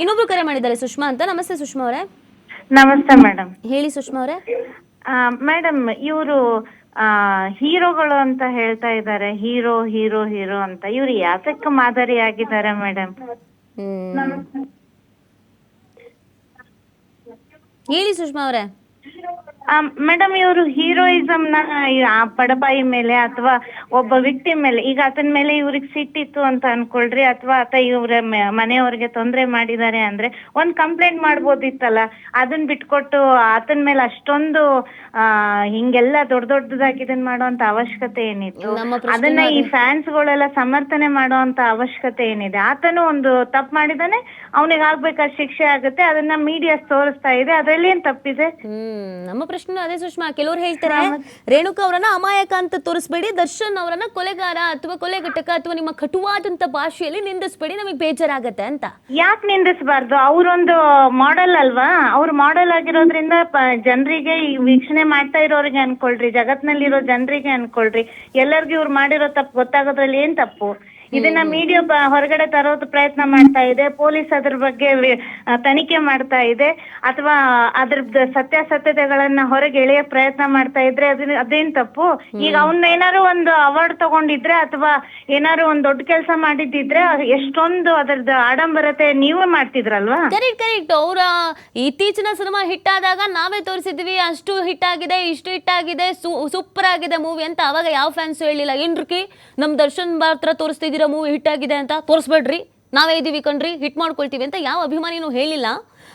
ಇನ್ನೊಬ್ರು ಕರೆ ಮಾಡಿದ್ದಾರೆ ಸುಷ್ಮಾ ಅಂತ. ನಮಸ್ತೆ ಸುಷ್ಮಾ ಅವರೇ. ನಮಸ್ತೆ ಮೇಡಮ್. ಹೇಳಿ ಸುಷ್ಮಾ ಅವರೇ. ಮೇಡಮ್ ಇವರು ಹೀರೋಗಳು ಅಂತ ಹೇಳ್ತಾ ಇದ್ದಾರೆ, ಹೀರೋ ಹೀರೋ ಹೀರೋ ಅಂತ. ಇವ್ರು ಯಾತಕ್ಕೆ ಮಾದರಿ ಆಗಿದ್ದಾರೆ ಮೇಡಮ್? ಹೇಳಿ ಸುಷ್ಮಾ ಅವರೇ. ಮೇಡಮ್ ಇವರು ಹೀರೋಯಿಸಮ್ ನ ಬಡಪಾಯಿ ಮೇಲೆ ಅಥವಾ ಒಬ್ಬ ವ್ಯಕ್ತಿ ಮೇಲೆ, ಈಗ ಆತನ ಮೇಲೆ ಇವ್ರಿಗೆ ಸಿಟ್ಟಿತ್ತು ಅಂತ ಅನ್ಕೊಳ್ರಿ, ಅಥವಾ ಆತ ಇವ್ರ ಮನೆಯವ್ರಿಗೆ ತೊಂದರೆ ಮಾಡಿದ್ದಾರೆ ಅಂದ್ರೆ ಒಂದ್ ಕಂಪ್ಲೇಂಟ್ ಮಾಡ್ಬೋದಿತ್ತಲ್ಲ. ಅದನ್ನ ಬಿಟ್ಕೊಟ್ಟು ಆತನ ಮೇಲೆ ಅಷ್ಟೊಂದು ಹಿಂಗೆಲ್ಲ ದೊಡ್ಡದಾಗಿ ಇದನ್ ಮಾಡೋಂತ ಅವಶ್ಯಕತೆ ಏನಿತ್ತು? ಅದನ್ನ ಈ ಫ್ಯಾನ್ಸ್ ಗಳೆಲ್ಲ ಸಮರ್ಥನೆ ಮಾಡೋಂತ ಅವಶ್ಯಕತೆ ಏನಿದೆ? ಆತನು ಒಂದು ತಪ್ಪು ಮಾಡಿದಾನೆ, ಅವನಿಗೆ ಆಗ್ಬೇಕಾದ ಶಿಕ್ಷೆ ಆಗುತ್ತೆ, ಅದನ್ನ ಮೀಡಿಯಾ ತೋರಿಸ್ತಾ ಇದೆ, ಅದ್ರಲ್ಲಿ ಏನ್ ತಪ್ಪಿದೆ? ನಮ್ಮ ಪ್ರಶ್ನೆ ಅದೇ ಸುಷ್ಮಾ. ಕೆಲವ್ರು ಹೇಳ್ತಾರೆ ರೇಣುಕಾ ಅವರನ್ನ ಅಮಾಯಕ ಅಂತ ತೋರಿಸ್ಬೇಡಿ, ದರ್ಶನ್ ಅವರನ್ನ ಕೊಲೆಗಾರ ಅಥವಾ ಕೊಲೆಗಟ್ಟಕ ಅಥವಾ ನಿಮ್ಮ ಕಟುವಾದಂತ ಭಾಷೆಯಲ್ಲಿ ನಿಂದಿಸ್ಬೇಡಿ, ನಮಗೆ ಬೇಜಾರಾಗತ್ತೆ ಅಂತ. ಯಾಕೆ ನಿಂದಿಸಬಾರ್ದು? ಅವ್ರೊಂದು ಮಾಡೆಲ್ ಅಲ್ವಾ? ಅವ್ರು ಮಾಡೆಲ್ ಆಗಿರೋದ್ರಿಂದ ಜನರಿಗೆ ವೀಕ್ಷಣೆ ಮಾಡ್ತಾ ಇರೋರಿಗೆ ಅನ್ಕೊಳ್ರಿ, ಜಗತ್ನಲ್ಲಿರೋ ಜನರಿಗೆ ಅನ್ಕೊಳ್ರಿ, ಎಲ್ಲರಿಗೂ ಇವ್ರು ಮಾಡಿರೋ ತಪ್ಪು ಗೊತ್ತಾಗೋದ್ರಲ್ಲಿ ಏನ್ ತಪ್ಪು? ಇದನ್ನ ಮೀಡಿಯಾ ಹೊರಗಡೆ ತರೋದು ಪ್ರಯತ್ನ ಮಾಡ್ತಾ ಇದೆ, ಪೊಲೀಸ್ ಅದ್ರ ಬಗ್ಗೆ ತನಿಖೆ ಮಾಡ್ತಾ ಇದೆ, ಅಥವಾ ಅದ್ರ ಸತ್ಯಾಸತ್ಯತೆಗಳನ್ನ ಹೊರಗೆ ಎಳೆಯ ಪ್ರಯತ್ನ ಮಾಡ್ತಾ ಇದ್ರೆ ಅದೇನ್ ತಪ್ಪು? ಈಗ ಅವ್ನ ಏನಾರು ಒಂದು ಅವಾರ್ಡ್ ತಗೊಂಡಿದ್ರೆ ಅಥವಾ ಏನಾರು ಒಂದ್ ದೊಡ್ಡ ಕೆಲಸ ಮಾಡಿದ್ದಿದ್ರೆ ಎಷ್ಟೊಂದು ಅದ್ರದ್ದು ಆಡಂಬರತೆ ನೀವೇ ಮಾಡ್ತಿದ್ರಲ್ವಾ? ಕರೆಕ್ಟ್. ಅವ್ರ ಇತ್ತೀಚಿನ ಸಿನಿಮಾ ಹಿಟ್ ಆದಾಗ ನಾವೇ ತೋರಿಸಿದ್ವಿ, ಅಷ್ಟು ಹಿಟ್ ಆಗಿದೆ, ಇಷ್ಟು ಹಿಟ್ ಆಗಿದೆ, ಸೂಪರ್ ಆಗಿದೆ ಮೂವಿ ಅಂತ. ಅವಾಗ ಯಾವ ಫ್ಯಾನ್ಸ್ ಹೇಳಿಲ್ಲ ಏನ್ರಿ ನಮ್ ದರ್ಶನ್ ಮಾತ್ರ ತೋರಿಸ್ತಿದ್ದೀರಾ ಮೂವಿ ಹಿಟ್ ಆಗಿದೆ ಅಂತ, ತೋರಿಸ್ಬೇಡ್ರಿ, ನಾವೇ ಇದೀವಿ ಕಣ್ರಿ, ಹಿಟ್ ಮಾಡ್ಕೊಳ್ತೀವಿ ಅಂತ ಯಾವ ಅಭಿಮಾನಿನೂ ಹೇಳಿಲ್ಲ.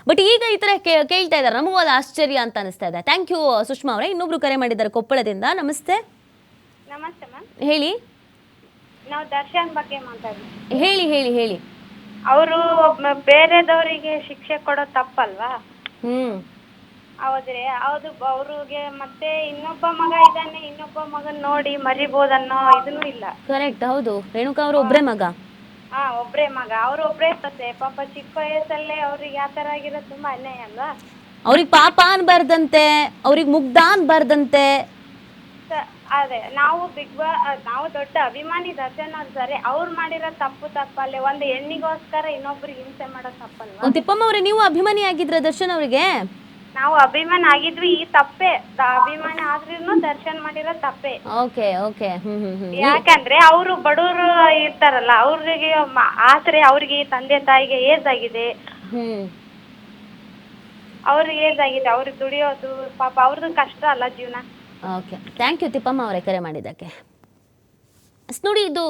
ಬಟ್ ಈಗ ಈ ತರ ಕೇಳ್ತಾ ಇದ್ದಾರೆ, ನಮಗೂ ಅದು ಆಶ್ಚರ್ಯ ಅಂತ ಅನಿಸ್ತಾ ಇದೆ. ಥ್ಯಾಂಕ್ ಯು ಸುಷ್ಮಾ ಅವರೇ. ಇನ್ನೊಬ್ರು ಕರೆ ಮಾಡಿದ್ದಾರೆ ಕೊಪ್ಪಳದಿಂದ. ನಮಸ್ತೆ. ನಮಸ್ತೆ ಮ್ಯಾಮ್. ಹೇಳಿ. ನಾವು ದರ್ಶನ್ ಬಗ್ಗೆ ಮಾತಾಡ್ತೀವಿ. ಹೇಳಿ ಹೇಳಿ ಹೇಳಿ. ಅವರು ಬೇರೆದವರಿಗೆ ಶಿಕ್ಷೆ ಕೊಡೋ ತಪ್ಪಲ್ವಾ? ಹೌದ್ರಿ. ಹೌದು. ಅವ್ರಿಗೆ ಮತ್ತೆ ಇನ್ನೊಬ್ಬ ಮಗ ಇದ್ದಾನೆ, ಇನ್ನೊಬ್ಬ ಮಗನ್ ನೋಡಿ ಮರಿಬೋದನ್ನೋ ಇದನ್ನು ಇಲ್ಲ. ಕರೆಕ್ಟ್. ಹೌದು, ರೇಣುಕಾ ಅವರು ಒಬ್ರೇ ಮಗ. ಒಬ್ರೇ ಮಗ, ಅವ್ರು ಒಬ್ರೇ ಸತ್ತೆ. ಪಾಪ ಚಿಕ್ಕ ವಯಸ್ಸಲ್ಲೇ ಅವ್ರಿಗೆ ಯಾವ ತರ ಆಗಿರೋದು ತುಂಬಾ ಅನ್ಯಾಯ ಅಲ್ವಾ? ಅವ್ರಿಗೆ ಪಾಪ ಅನ್ಬಾರ್ದಂತೆ, ಅವ್ರಿಗೆ ಮುಗ್ಧ ಅನ್ಬಾರ್ದಂತೆ. ಅದೇ ನಾವು ದೊಡ್ಡ ಅಭಿಮಾನಿ ದರ್ಶನ್ ಅವ್ರು. ಸರಿ, ಅವ್ರು ಮಾಡಿರೋ ತಪ್ಪಲ್ಲೇ ಒಂದು ಹೆಣ್ಣಿಗೋಸ್ಕರ ಇನ್ನೊಬ್ರಿಗೆ ಹಿಂಸೆ ಮಾಡೋ ತಪ್ಪಲ್ವಾ? ತಿಪ್ಪಮ್ಮ ಅವ್ರೆ, ನೀವು ಅಭಿಮಾನಿ ಆಗಿದ್ರ ದರ್ಶನ್ ಅವರಿಗೆ? ನಾವು ಅಭಿಮಾನ ಆಗಿದ್ವಿ, ಈ ತಪ್ಪೇ. ಅಭಿಮಾನ ಆದ್ರೂ ದರ್ಶನ್ ಮಾಡಿರೋ ತಪ್ಪೇ. ಓಕೆ. ಯಾಕಂದ್ರೆ ಅವರು ಬಡವರು ಇರ್ತಾರಲ್ಲ, ಅವ್ರಿಗೆ ಆಸರೆ, ಅವ್ರಿಗೆ ತಂದೆ ತಾಯಿಗೆ ಏಜ್ ಆಗಿದೆ, ಅವ್ರಿಗೆ ಏಜ್ ಆಗಿದೆ, ಅವ್ರಿಗೆ ದುಡಿಯೋದು ಪಾಪ ಅವ್ರದ್ದು ಕಷ್ಟ ಅಲ್ಲ ಜೀವನ. ಓಕೆ, ಥ್ಯಾಂಕ್ ಯು ತಿಪ್ಪಮ್ಮ ಅವರೇ ಕರೆ ಮಾಡಿದ್ದಕ್ಕೆ. ನೋಡಿ, ಇದು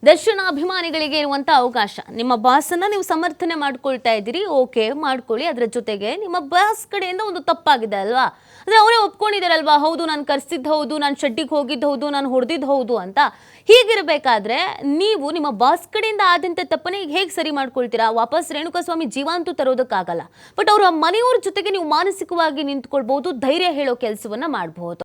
ದರ್ಶನ ಅಭಿಮಾನಿಗಳಿಗೆ ಇರುವಂಥ ಅವಕಾಶ. ನಿಮ್ಮ ಬಾಸನ್ನು ನೀವು ಸಮರ್ಥನೆ ಮಾಡ್ಕೊಳ್ತಾ ಇದ್ದೀರಿ, ಓಕೆ ಮಾಡ್ಕೊಳ್ಳಿ. ಅದರ ಜೊತೆಗೆ ನಿಮ್ಮ ಬಾಸ್ ಕಡೆಯಿಂದ ಒಂದು ತಪ್ಪಾಗಿದೆ ಅಲ್ವಾ, ಅಂದರೆ ಅವರೇ ಒಪ್ಕೊಂಡಿದ್ದಾರಲ್ವಾ, ಹೌದು ನಾನು ಕರ್ಸಿದ್ದು ಹೌದು, ನಾನು ಶೆಡ್ಡಿಗೆ ಹೋಗಿದ್ದು ಹೌದು, ನಾನು ಹೊಡೆದಿದ್ದು ಹೌದು ಅಂತ. ಹೀಗಿರಬೇಕಾದ್ರೆ ನೀವು ನಿಮ್ಮ ಬಾಸ್ ಕಡೆಯಿಂದ ಆದಂಥ ತಪ್ಪನ್ನು ಈಗ ಹೇಗೆ ಸರಿ ಮಾಡ್ಕೊಳ್ತೀರಾ? ವಾಪಸ್ ರೇಣುಕಾಸ್ವಾಮಿ ಜೀವ ಅಂತೂ ತರೋದಕ್ಕಾಗಲ್ಲ, ಬಟ್ ಅವರ ಮನೆಯವ್ರ ಜೊತೆಗೆ ನೀವು ಮಾನಸಿಕವಾಗಿ ನಿಂತ್ಕೊಳ್ಬಹುದು, ಧೈರ್ಯ ಹೇಳೋ ಕೆಲಸವನ್ನು ಮಾಡಬಹುದು.